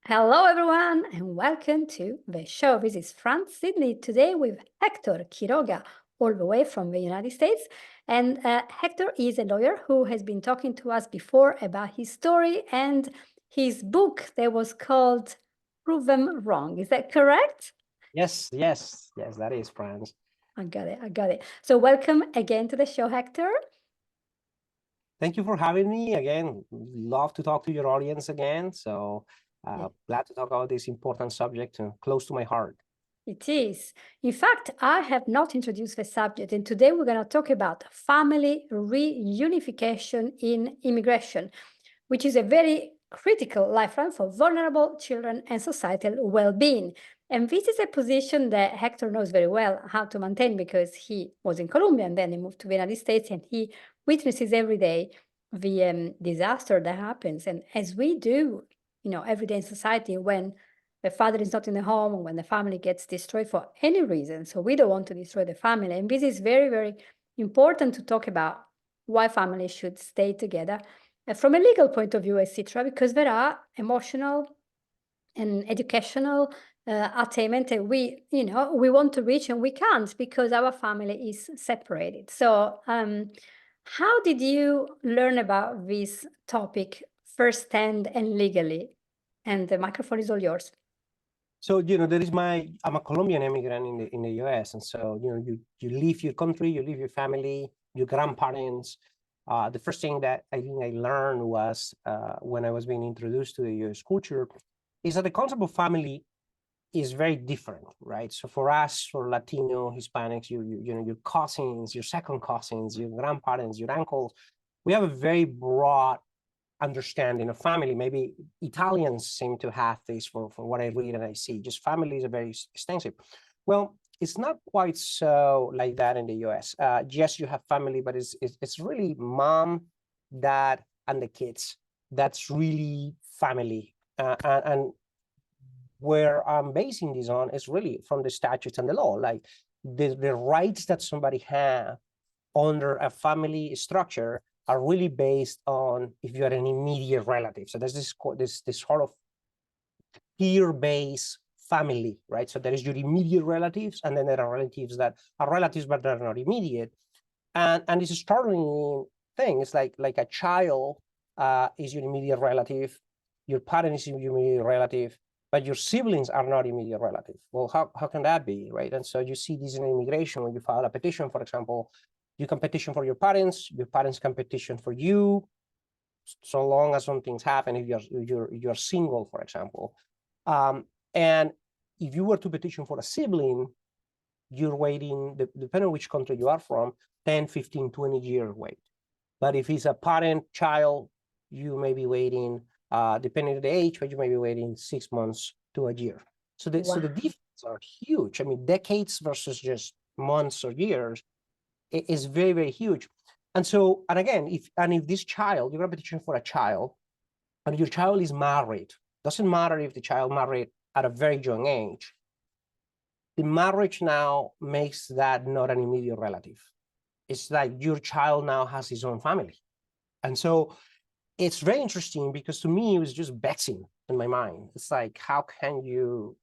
Hello, everyone, and welcome to the show. This is Franz, Sidney, today with Hector Quiroga, all the way from the United States. And Hector is a lawyer who has been talking to us before about his story and his book that was called Prove Them Wrong. Is that correct? Yes, that is Franz. I got it. So welcome again to the show, Hector. Thank you for having me again. Love to talk to your audience again. So glad to talk about this important subject close to my heart. It is. In fact, I have not introduced the subject, and today we're going to talk about family reunification in immigration, which is a very critical lifeline for vulnerable children and societal well-being. And this is a position that Hector knows very well how to maintain because he was in Colombia and then he moved to the United States and he witnesses every day the disaster that happens. And as we do, every day in society when the father is not in the home or when the family gets destroyed for any reason. So we don't want to destroy the family. And this is very, very important to talk about why families should stay together from a legal point of view, etc., because there are emotional and educational attainment that we want to reach and we can't because our family is separated. So how did you learn about this topic firsthand and legally? And the microphone is all yours. So, I'm a Colombian immigrant in the US. And so, you leave your country, you leave your family, your grandparents. The first thing that I think I learned was when I was being introduced to the US culture is that the concept of family is very different, right? So for us, for Latino, Hispanics, your cousins, your second cousins, your grandparents, your uncles, we have a very broad understanding of family. Maybe Italians seem to have this from what I read and I see. Just families are very extensive. Well, it's not quite so like that in the US. Yes, you have family, but it's really mom, dad, and the kids. That's really family. And where I'm basing this on is really from the statutes and the law, like the rights that somebody have under a family structure are really based on if you're an immediate relative. So there's this sort of peer-based family, right? So there is your immediate relatives, and then there are relatives that are relatives but they're not immediate. And it's a startling thing. It's like a child is your immediate relative, your parent is your immediate relative, but your siblings are not immediate relative. Well, how can that be, right? And so you see this in immigration when you file a petition, for example. You can petition for your parents can petition for you, so long as some things happen, if you're single, for example. And if you were to petition for a sibling, you're waiting, depending on which country you are from, 10, 15, 20 year wait. But if it's a parent, child, you may be waiting, depending on the age, but you may be waiting 6 months to a year. So the differences are huge. I mean, decades versus just months or years is very, very huge. And so, and again, if this child, you're going to petition for a child, and your child is married, doesn't matter if the child married at a very young age, the marriage now makes that not an immediate relative. It's like your child now has his own family. And so it's very interesting because to me, it was just vexing in my mind. It's like, how can you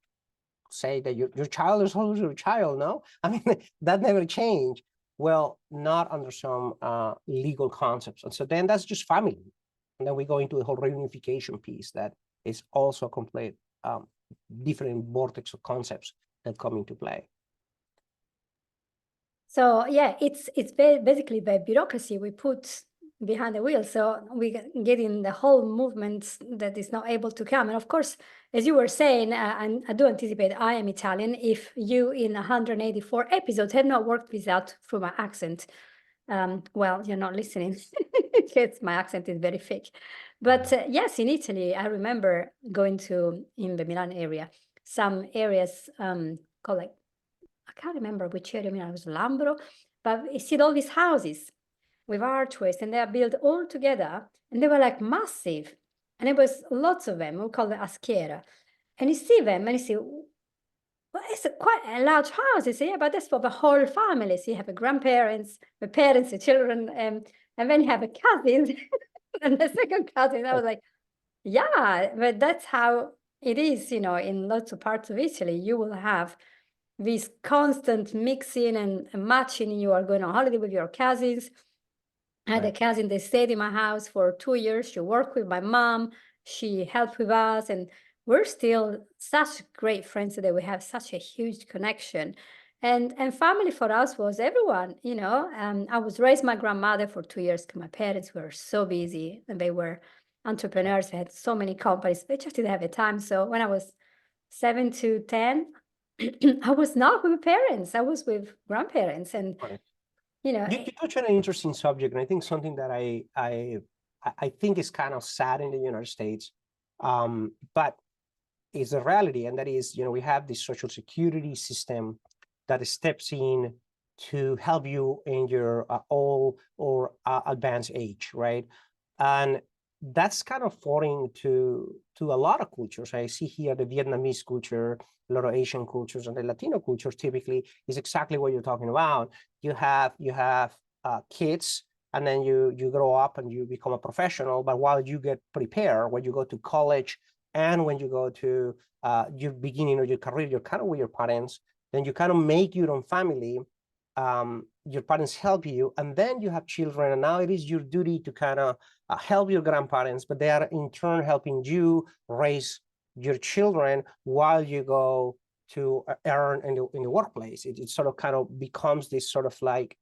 say that your child is always your child, no? I mean, that never changed. Well, not under some legal concepts. And so then that's just family. And then we go into the whole reunification piece that is also a complete different vortex of concepts that come into play. So yeah, it's basically the bureaucracy we put behind the wheel. So we get in the whole movement that is not able to come. And of course, as you were saying, and I do anticipate I am Italian. If you in 184 episodes have not worked this out through my accent, well, you're not listening. My accent is very fake. But yes, in Italy, I remember going to, in the Milan area, some areas called like, I can't remember which area, I mean, it was Lambro, but you see all these houses with archways and they are built all together and they were like massive. And there was lots of them, we call them aschiera. And you see them and you see, well, it's quite a large house. You see, yeah, but that's for the whole family. So you have the grandparents, the parents, the children, and then you have a cousin and the second cousin. I was like, yeah, but that's how It is, in lots of parts of Italy, you will have this constant mixing and matching. You are going on holiday with your cousins. I had a Right. cousin that stayed in my house for 2 years. She worked with my mom. She helped with us, and we're still such great friends that we have such a huge connection. And family for us was everyone. I was raised my grandmother for 2 years because my parents were so busy and they were entrepreneurs. They had so many companies. They just didn't have the time. So when I was 7 to 10, I was not with my parents. I was with grandparents, and Right. you know, You touch on an interesting subject, and I think something that I think is kind of sad in the United States, but is a reality, and that is, we have this social security system that steps in to help you in your old or advanced age, right? And that's kind of foreign to a lot of cultures. I see here the Vietnamese culture, a lot of Asian cultures, and the Latino cultures typically is exactly what you're talking about. You have kids, and then you grow up and you become a professional. But while you get prepared, when you go to college and when you go to your beginning of your career, you're kind of with your parents. Then you kind of make your own family. Your parents help you, and then you have children, and now it is your duty to kind of help your grandparents, but they are in turn helping you raise your children while you go to earn in the workplace. It sort of kind of becomes this sort of like,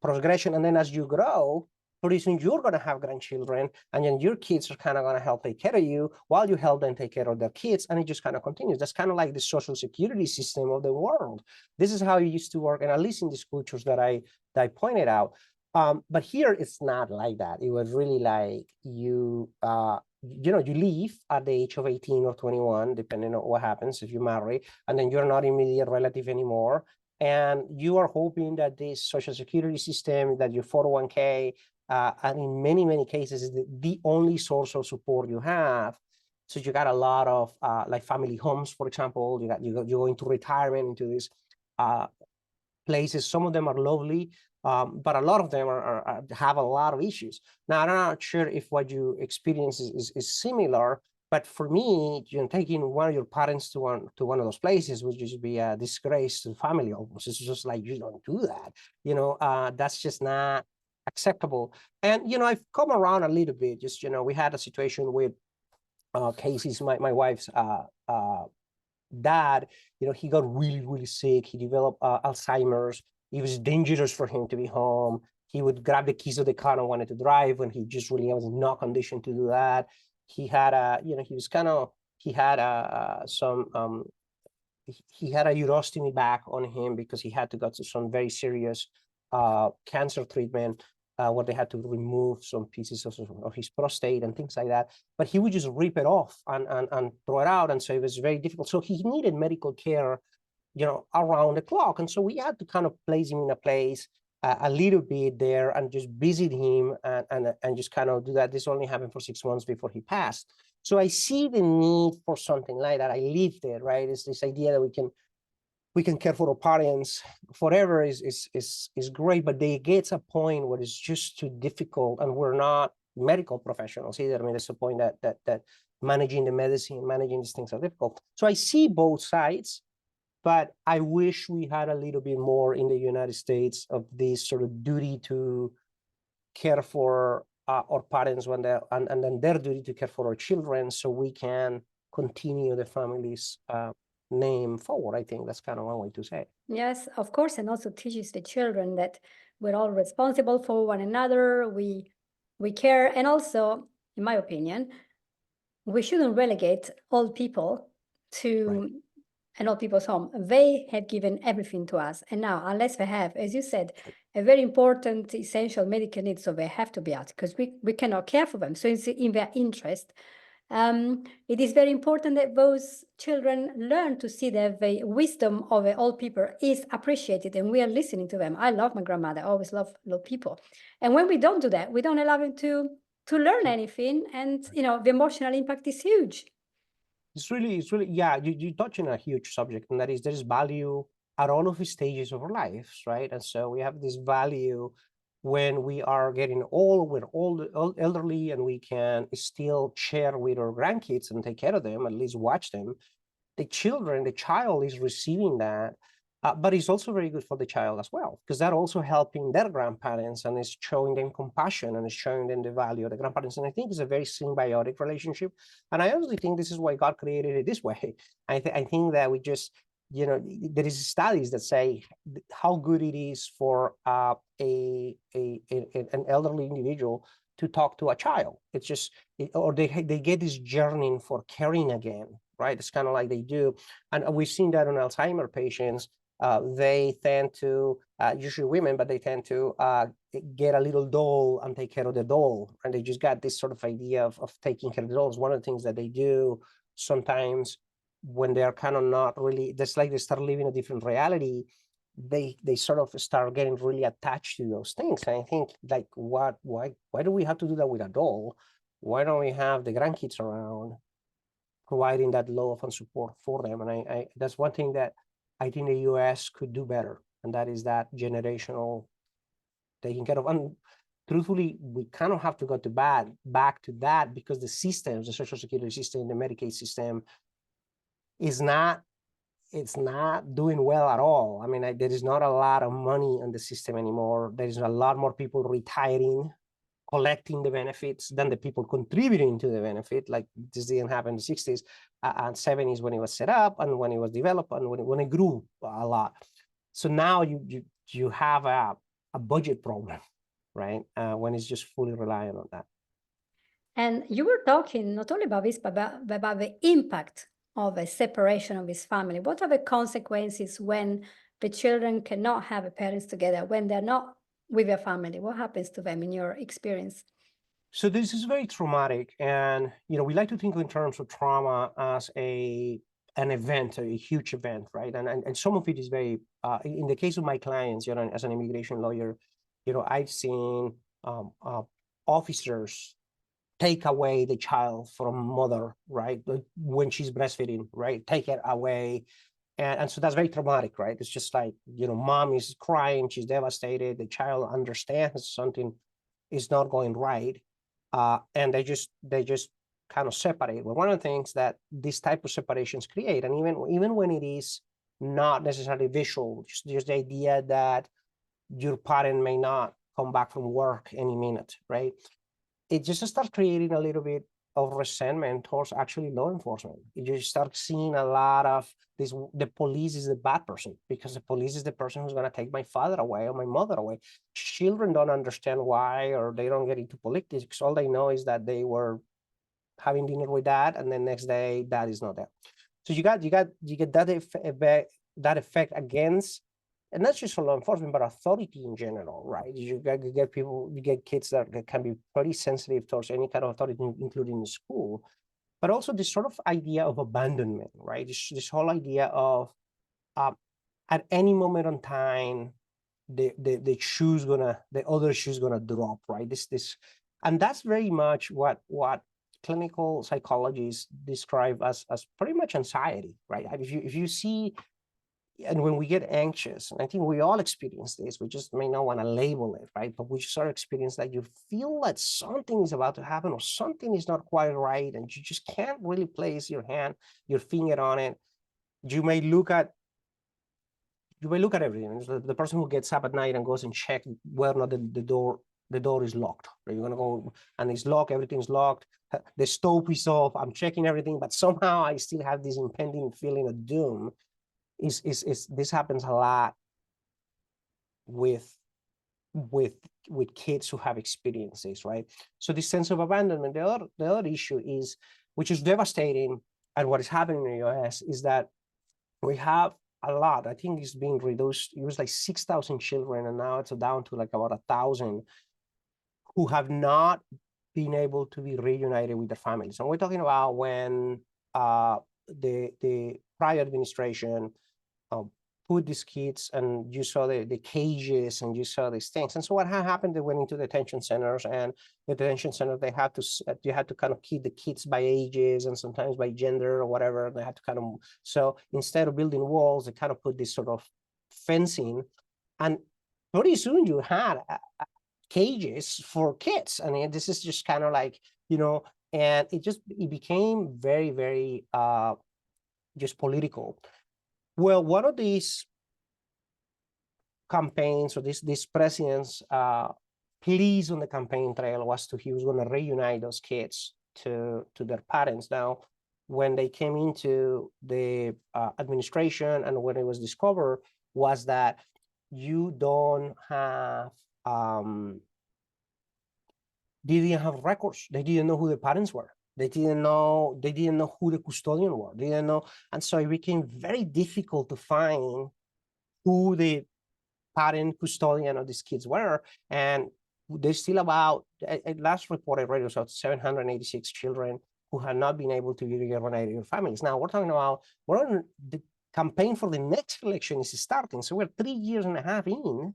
progression. And then as you grow, pretty soon you're going to have grandchildren, and then your kids are kind of going to help take care of you while you help them take care of their kids. And it just kind of continues. That's kind of like the social security system of the world. This is how it used to work, and at least in these cultures that I pointed out. But here it's not like that. It was really like you leave at the age of 18 or 21, depending on what happens if you marry, and then you're not immediate relative anymore. And you are hoping that this social security system, that your 401k, and in many, many cases, is the only source of support you have. So you got a lot of like family homes, for example. You go into retirement, into these places. Some of them are lovely, but a lot of them have a lot of issues. Now, I'm not sure if what you experience is similar, but for me, taking one of your parents to one of those places would just be a disgrace to the family almost. It's just like, you don't do that. That's just not acceptable. And I've come around a little bit. Just we had a situation with Casey's, my wife's dad. He got really, really sick. He developed Alzheimer's. It was dangerous for him to be home. He would grab the keys of the car and wanted to drive when he just really was not conditioned to do that. He had he had a urostomy back on him because he had to go to some very serious cancer treatment where they had to remove some pieces of his prostate and things like that. But he would just rip it off and throw it out. And so it was very difficult. So he needed medical care, around the clock. And so we had to kind of place him in a place a little bit there and just visit him and just kind of do that. This only happened for 6 months before he passed. So I see the need for something like that. I lived it, right? It's this idea that we can care for our parents forever is great, but there gets a point where it's just too difficult, and we're not medical professionals either. I mean, there's a point that managing the medicine, managing these things are difficult. So I see both sides, but I wish we had a little bit more in the United States of this sort of duty to care for our parents when they're, and then their duty to care for our children, so we can continue the family's name forward. I think that's kind of one way to say it. Yes, of course, and also teaches the children that we're all responsible for one another. We care, and also, in my opinion, we shouldn't relegate old people to an old people's home. They have given everything to us, and now, unless they have, as you said, a very important, essential medical need, so they have to be out because we cannot care for them. So it's in their interest. It is very important that those children learn to see that the wisdom of the old people is appreciated, and we are listening to them. I love my grandmother. I always love people. And when we don't do that, we don't allow them to learn anything. And, the emotional impact is huge. It's really, yeah, you touch on a huge subject, and that is there's value at all of the stages of our lives, right? And so we have this value when we are getting old, we're old, elderly, and we can still share with our grandkids and take care of them, at least watch them. The child is receiving that, but it's also very good for the child as well, because that also helping their grandparents and is showing them compassion and is showing them the value of the grandparents. And I think it's a very symbiotic relationship. And I honestly think this is why God created it this way. I think that we just, there is studies that say how good it is for an elderly individual to talk to a child. It's just, or they get this yearning for caring again, right? It's kind of like they do. And we've seen that on Alzheimer patients. They tend to, usually women, but they tend to get a little doll and take care of the doll. And they just got this sort of idea of taking care of the dolls. One of the things that they do sometimes when they're kind of not really, just like they start living a different reality, they sort of start getting really attached to those things. And I think like, why do we have to do that with a doll? Why don't we have the grandkids around providing that love and support for them? And I that's one thing that I think the US could do better. And that is that generational taking care of. And truthfully, we kind of have to go back to that, because the systems, the Social Security system, the Medicaid system it's not doing well at all. I mean, there is not a lot of money in the system anymore. There is a lot more people retiring, collecting the benefits than the people contributing to the benefit. Like this didn't happen in the 60s and 70s when it was set up and when it was developed and when it grew a lot. So now you have a budget problem, right? When it's just fully reliant on that. And you were talking not only about this, but about the impact of a separation of his family. What are the consequences when the children cannot have a parents together, when they're not with their family? What happens to them in your experience? So this is very traumatic. And, we like to think in terms of trauma as an event, a huge event, right? And some of it is very, in the case of my clients, as an immigration lawyer, I've seen officers take away the child from mother, right? When she's breastfeeding, right? Take it away. And so that's very traumatic, right? It's just like, mom is crying, she's devastated, the child understands something is not going right. And they just kind of separate. Well, one of the things that these type of separations create, and even when it is not necessarily visual, just the idea that your parent may not come back from work any minute, right? It just starts creating a little bit of resentment towards actually law enforcement. You just start seeing a lot of this, the police is the bad person because the police is the person who's going to take my father away or my mother away. Children don't understand why, or they don't get into politics. All they know is that they were having dinner with dad, and then next day dad is not there. So you get that effect against, and not just for law enforcement, but authority in general, right? You get kids that can be pretty sensitive towards any kind of authority, including in school, but also this sort of idea of abandonment, right? This whole idea of at any moment in time, the other shoe's gonna drop, right? And that's very much what clinical psychologists describe as pretty much anxiety, right? If you see. And when we get anxious, and I think we all experience this, we just may not want to label it, right? But we sort of experience that you feel that something is about to happen or something is not quite right, and you just can't really place your finger on it. You may look at everything. The person who gets up at night and goes and check whether or not the door is locked. Right? You're gonna go and it's locked, everything's locked, the stove is off, I'm checking everything, but somehow I still have this impending feeling of doom. This happens a lot with kids who have experiences, right? So this sense of abandonment. The other issue is, which is devastating, and what is happening in the US is that we have a lot. I think it's being reduced. It was like 6,000 children, and now it's down to like about 1,000 who have not been able to be reunited with their families. And we're talking about when the prior administration put these kids, and you saw the cages, and you saw these things. And so what happened, they went into detention centers, and the detention center, you had to kind of keep the kids by ages and sometimes by gender or whatever. They had to kind of, so instead of building walls, they kind of put this sort of fencing. And pretty soon you had cages for kids. I mean, this is just kind of like, you know, and it became very, very just political. Well, one of these campaigns or these presidents pleas on the campaign trail was he was going to reunite those kids to their parents. Now, when they came into the administration and when it was discovered was that you don't have they didn't have records. They didn't know who the parents were. They didn't know who the custodian were. They didn't know. And so it became very difficult to find who the parent custodian of these kids were. And there's still about, last report I read was about 786 children who had not been able to be reunited with families. Now we're talking about, the campaign for the next election is starting. So we're 3.5 years in,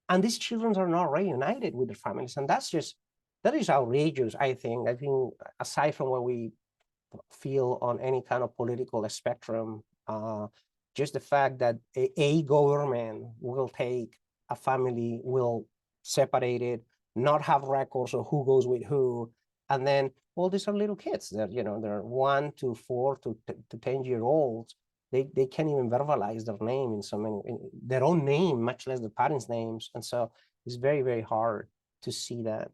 and these children are not reunited with their families. And that is outrageous, I think. I think aside from what we feel on any kind of political spectrum, just the fact that a government will take a family, will separate it, not have records of who goes with who, and then all these are little kids. They're, they're 1 to 4 to 10-year-olds. They can't even verbalize their name in their own name, much less the parents' names. And so it's very, very hard to see that.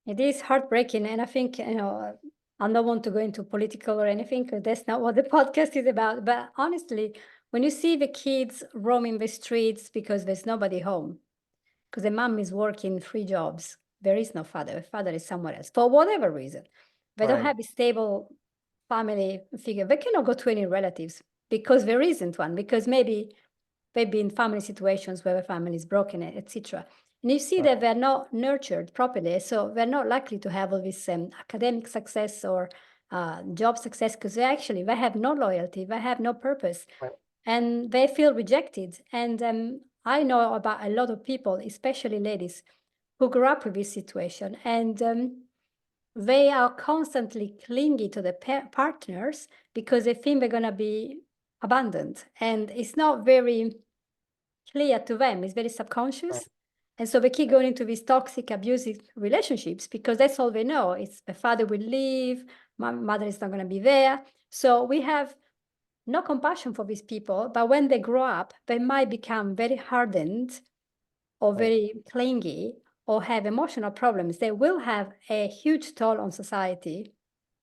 It is heartbreaking, and I think, I don't want to go into political or anything, because that's not what the podcast is about. But honestly, when you see the kids roaming the streets because there's nobody home, because the mom is working 3 jobs, there is no father. The father is somewhere else for whatever reason. They don't Right. have a stable family figure. They cannot go to any relatives because there isn't one, because maybe they've been in family situations where the family is broken, etc. And you see that they're not nurtured properly, so they're not likely to have all this academic success or job success, because they have no loyalty, they have no purpose, Right. and they feel rejected. And I know about a lot of people, especially ladies, who grew up with this situation, and they are constantly clingy to the partners because they think they're going to be abandoned, and it's not very clear to them. It's very subconscious. Right. And so they keep going into these toxic, abusive relationships because that's all they know. It's the father will leave, my mother is not going to be there. So we have no compassion for these people, but when they grow up, they might become very hardened or Right. very clingy or have emotional problems. They will have a huge toll on society.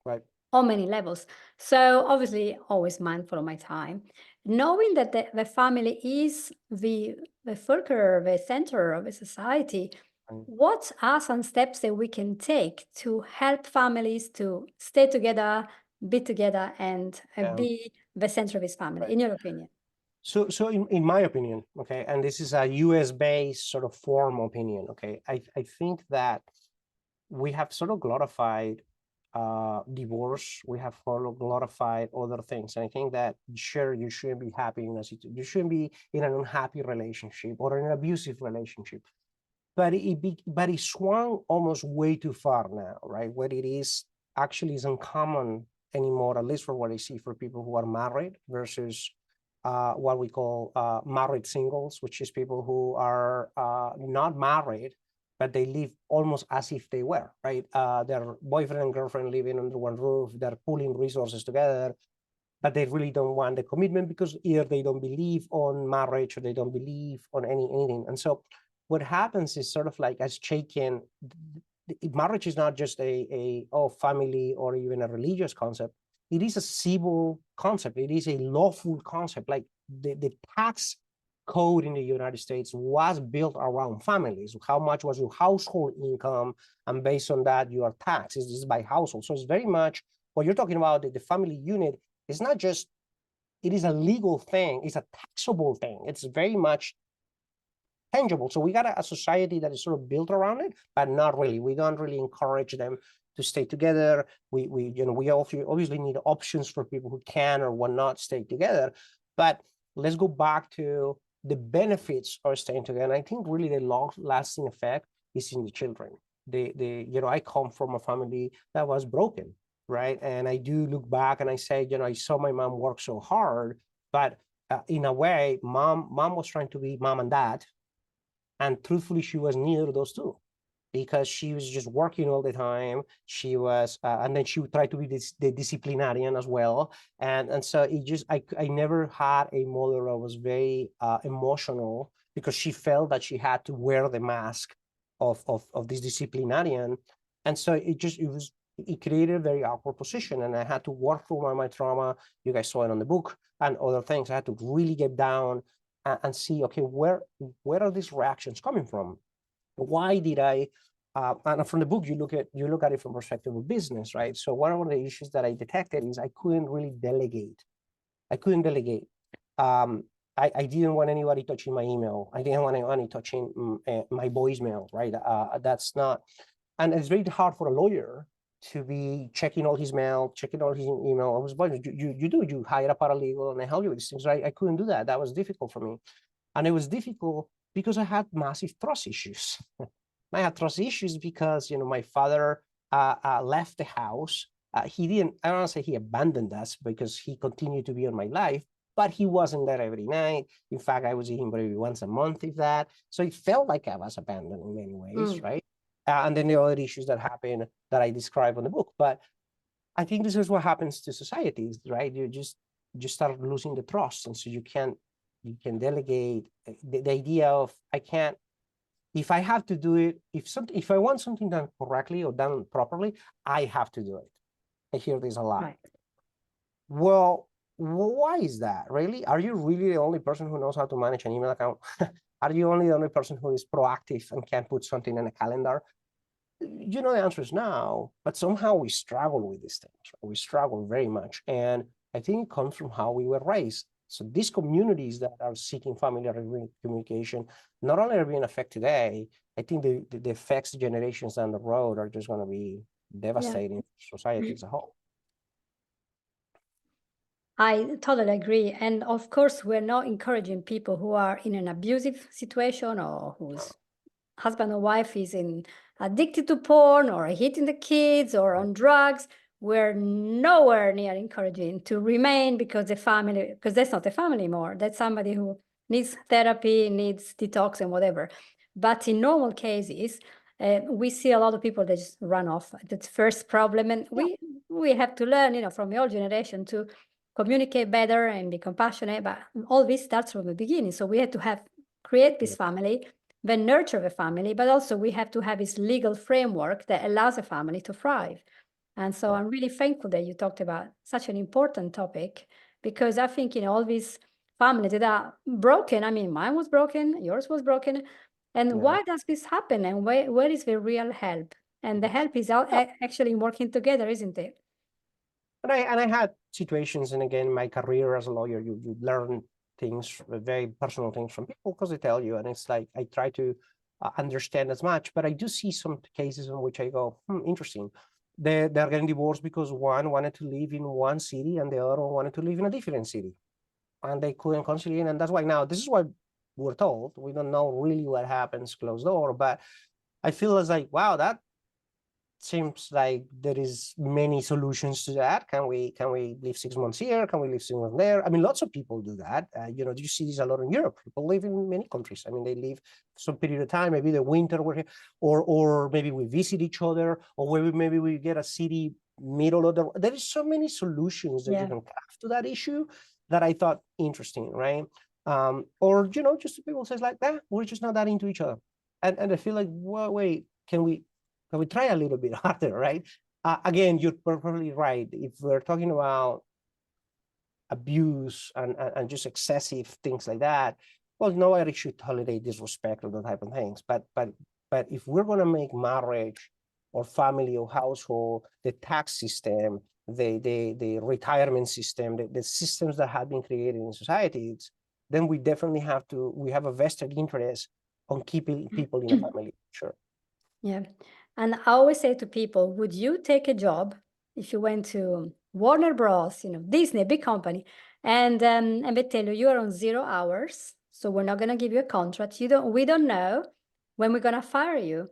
Right. On many levels. So obviously, always mindful of my time, knowing that the family is the fulcrum, the center of a society. Right. What are some steps that we can take to help families to stay together, be together, and be the center of his family, Right. in your opinion? So in my opinion, okay, and this is a US-based sort of form opinion, okay, I think that we have sort of glorified divorce. We have sort of glorified other things. And I think that sure, you shouldn't be happy in you shouldn't be in an unhappy relationship or an abusive relationship. But it swung almost way too far now, right? What it is actually is uncommon anymore, at least for what I see for people who are married versus what we call married singles, which is people who are not married, but they live almost as if they were, right? Their boyfriend and girlfriend living under one roof, they're pooling resources together, but they really don't want the commitment because either they don't believe on marriage or they don't believe on anything. And so what happens is sort of like as shaken, marriage is not just a family or even a religious concept. It is a civil concept. It is a lawful concept. Like the tax code in the United States was built around families. How much was your household income? And based on that, you are taxed. This is by household. So it's very much what you're talking about, the family unit. It's not just, it is a legal thing. It's a taxable thing. It's very much tangible. So we got a society that is sort of built around it, but not really. We don't really encourage them to stay together. We obviously need options for people who can or will not stay together. But let's go back to the benefits of staying together. And I think really the long-lasting effect is in the children. I come from a family that was broken, right? And I do look back and I say, I saw my mom work so hard, but in a way, mom was trying to be mom and dad, And truthfully, she was neither of those two, because she was just working all the time. She was, and then she would try to be the disciplinarian as well. And so it just, I never had a mother that was very emotional, because she felt that she had to wear the mask of this disciplinarian. And so it created a very awkward position, and I had to work through my trauma. You guys saw it on the book and other things. I had to really get down and see, okay, where are these reactions coming from? Why did I? And from the book, you look at it from perspective of business, right? So one of the issues that I detected is I couldn't really delegate. I couldn't delegate. I didn't want anybody touching my email. I didn't want anybody touching my voicemail, right? That's not, and it's very hard for a lawyer to be checking all his mail, checking all his email. I was, you hire a paralegal and they help you with these things, right? I couldn't do that. That was difficult for me. And it was difficult because I had massive trust issues. I had trust issues because, my father left the house. He didn't, I don't want to say he abandoned us, because he continued to be in my life, but he wasn't there every night. In fact, I was seeing him maybe once a month, if that. So it felt like I was abandoned in many ways, right? And then the other issues that happen that I describe in the book. But I think this is what happens to societies, right? You start losing the trust. And so you can delegate. The idea of, I can't, if I have to do it, if I want something done correctly or done properly, I have to do it. I hear this a lot. Right. Well, why is that? Really? Are you really the only person who knows how to manage an email account? Are you only the only person who is proactive and can put something in a calendar? The answer is no, but somehow we struggle with these things. We struggle very much. And I think it comes from how we were raised. So these communities that are seeking family communication, not only are being affected today, I think the effects generations down the road are just going to be devastating for society as a whole. I totally agree. And of course, we're not encouraging people who are in an abusive situation, or whose husband or wife is addicted to porn, or hitting the kids, or on drugs. We're nowhere near encouraging to remain, because that's not a family anymore. That's somebody who needs therapy, needs detox and whatever. But in normal cases, we see a lot of people that just run off. That's first problem. And we have to learn, from the old generation to communicate better and be compassionate. But all this starts from the beginning. So we had to create this family, then nurture the family, but also we have to have this legal framework that allows a family to thrive. And so I'm really thankful that you talked about such an important topic, because I think, all these families that are broken, I mean, mine was broken, yours was broken. And why does this happen? And where is the real help? And the help is actually working together, isn't it? And I had situations, and again, my career as a lawyer, you learn things, very personal things from people, because they tell you, and it's like, I try to understand as much, but I do see some cases in which I go, interesting. They're getting divorced because one wanted to live in one city and the other one wanted to live in a different city, and they couldn't conciliate. And that's why now, this is what we're told. We don't know really what happens closed door, but I feel as like, wow, that seems like there is many solutions to that. Can we live 6 months here? Can we live 6 months there? I mean, lots of people do that. You see this a lot in Europe. People live in many countries. I mean, they live some period of time, maybe the winter we're here, or maybe we visit each other, or maybe we get a city middle of the, there is so many solutions that you can craft to that issue that I thought interesting, right? Or, just people says like, we're just not that into each other. And I feel like, well, wait, can we try a little bit harder, right? Again, you're perfectly right. If we're talking about abuse and just excessive things like that, well, nobody should tolerate disrespect or that type of things. But if we're going to make marriage or family or household, the tax system, the retirement system, the systems that have been created in societies, then we definitely we have a vested interest on keeping people in a family. Sure. Yeah. And I always say to people, would you take a job if you went to Warner Bros, Disney, big company, and they tell you are on 0 hours, so we're not going to give you a contract. We don't know when we're going to fire you.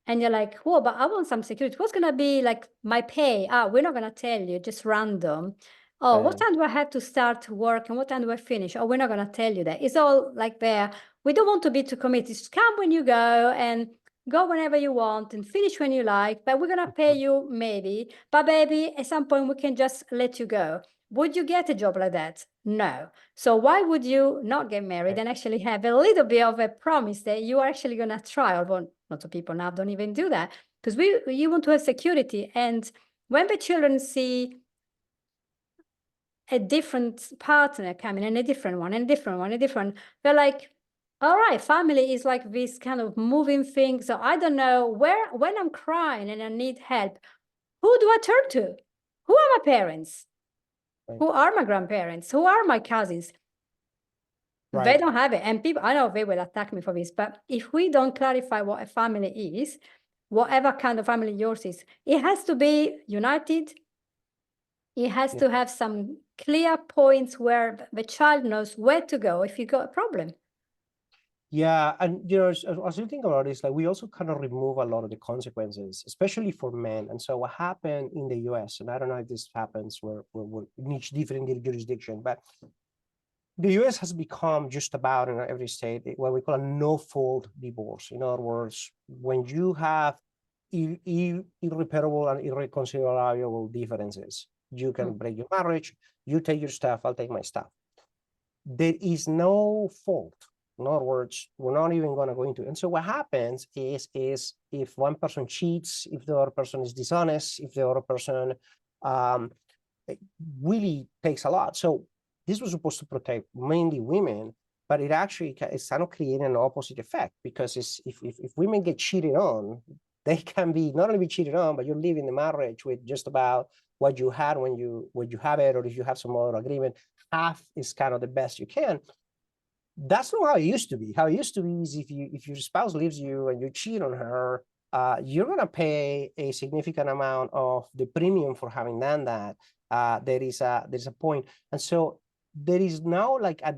And you're like, whoa, but I want some security. What's going to be like my pay? We're not going to tell you, just random. Oh, what time do I have to start work and what time do I finish? Oh, we're not going to tell you that. It's all like there. We don't want to be too committed. Just come when you go and go whenever you want and finish when you like, but we're going to pay you maybe. But baby, at some point, we can just let you go. Would you get a job like that? No. So why would you not get married and actually have a little bit of a promise that you are actually going to try? Although lots of people now don't even do that, because you want to have security. And when the children see a different partner coming and a different one and a different one, they're like, all right, family is like this kind of moving thing. So I don't know when I'm crying and I need help, who do I turn to? Who are my parents? Right. Who are my grandparents? Who are my cousins? Right. They don't have it. And people, I know they will attack me for this, but if we don't clarify what a family is, whatever kind of family yours is, it has to be united. It has to have some clear points where the child knows where to go if you got a problem. Yeah, and you know, as you think about it, it's like we also kind of remove a lot of the consequences, especially for men. And so what happened in the US, and I don't know if this happens where in each different jurisdiction, but the US has become just about in every state what we call a no-fault divorce. In other words, when you have irreparable and irreconcilable differences, you can break your marriage, you take your stuff, I'll take my stuff. There is no fault. In other words, we're not even going to go into it. And so what happens is if one person cheats, if the other person is dishonest, if the other person it really takes a lot. So this was supposed to protect mainly women, but it actually is kind of creating an opposite effect, because if women get cheated on, they can be not only be cheated on, but you're leaving the marriage with just about what you had when you have it, or if you have some other agreement, half is kind of the best you can. That's not how it used to be. How it used to be is if your spouse leaves you and you cheat on her, you're going to pay a significant amount of the premium for having done that. There's a point. And so there is now like a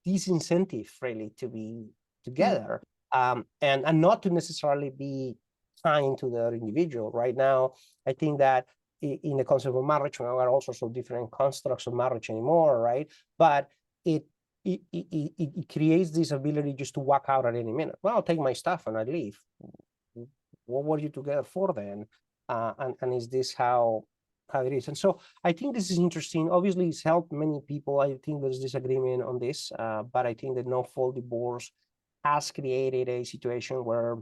disincentive really to be together, and not to necessarily be kind to the other individual. Right now, I think that in the concept of marriage, there are all sorts of different constructs of marriage anymore, right? But it creates this ability just to walk out at any minute. Well, I'll take my stuff and I leave. What were you together for then? And is this how it is? And so I think this is interesting. Obviously, it's helped many people. I think there's disagreement on this, but I think that no-fault divorce has created a situation where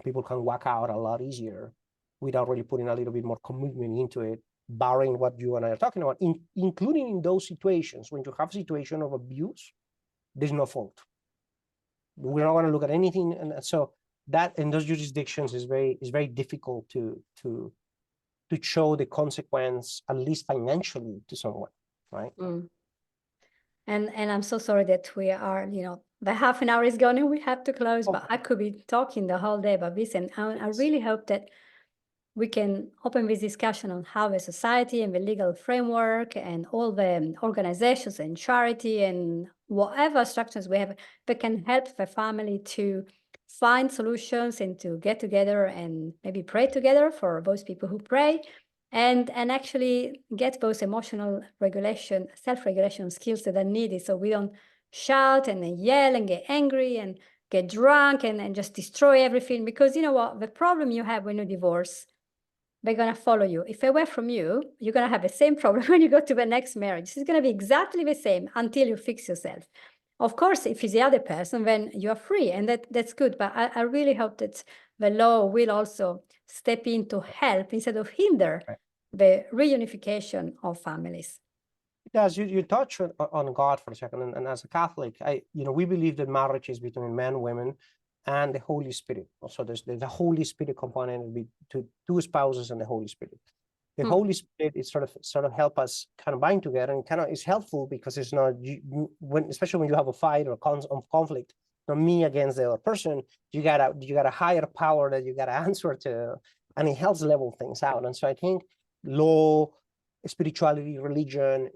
people can walk out a lot easier without really putting a little bit more commitment into it, barring what you and I are talking about, including in those situations when you have a situation of abuse. There's no fault. We're not going to look at anything, and so that in those jurisdictions is very difficult to show the consequence, at least financially, to someone, right? And I'm so sorry that we are, the half an hour is gone and we have to close. But I could be talking the whole day about this, and I really hope that we can open this discussion on how the society and the legal framework and all the organizations and charity and whatever structures we have that can help the family to find solutions and to get together and maybe pray together for those people who pray, and actually get those emotional regulation, self-regulation skills that are needed, so we don't shout and then yell and get angry and get drunk and just destroy everything. Because you know what, the problem you have when you divorce, they're going to follow you. If away from you, you're going to have the same problem when you go to the next marriage. It's going to be exactly the same until you fix yourself. Of course, if it's the other person, then you are free, and that's good. But I really hope that the law will also step in to help instead of hinder the reunification of families. Yes, you touch on God for a second, and as a Catholic, we believe that marriage is between men, women, and the Holy Spirit. Also, there's the Holy Spirit component to two spouses and the Holy Spirit. The Holy Spirit is sort of help us kind of bind together, and kind of is helpful because it's not especially when you have a fight or conflict, not me against the other person. You got a higher power that you got to answer to, and it helps level things out. And so I think law, spirituality, religion,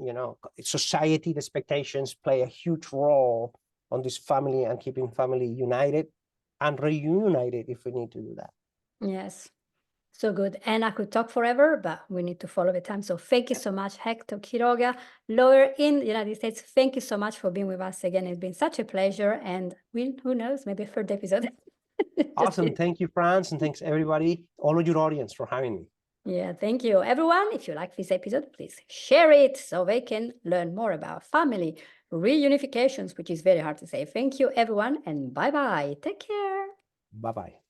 society expectations play a huge role on this family and keeping family united and reunited if we need to do that. Yes. So good. And I could talk forever, but we need to follow the time. So thank you so much, Hector Quiroga, lawyer in the United States. Thank you so much for being with us again. It's been such a pleasure. And who knows, maybe a third episode. Awesome. Thank you, Franz, and thanks everybody, all of your audience, for having me. Yeah, thank you. Everyone, if you like this episode, please share it so they can learn more about family reunifications, which is very hard to say. Thank you, everyone, and bye-bye. Take care. Bye-bye.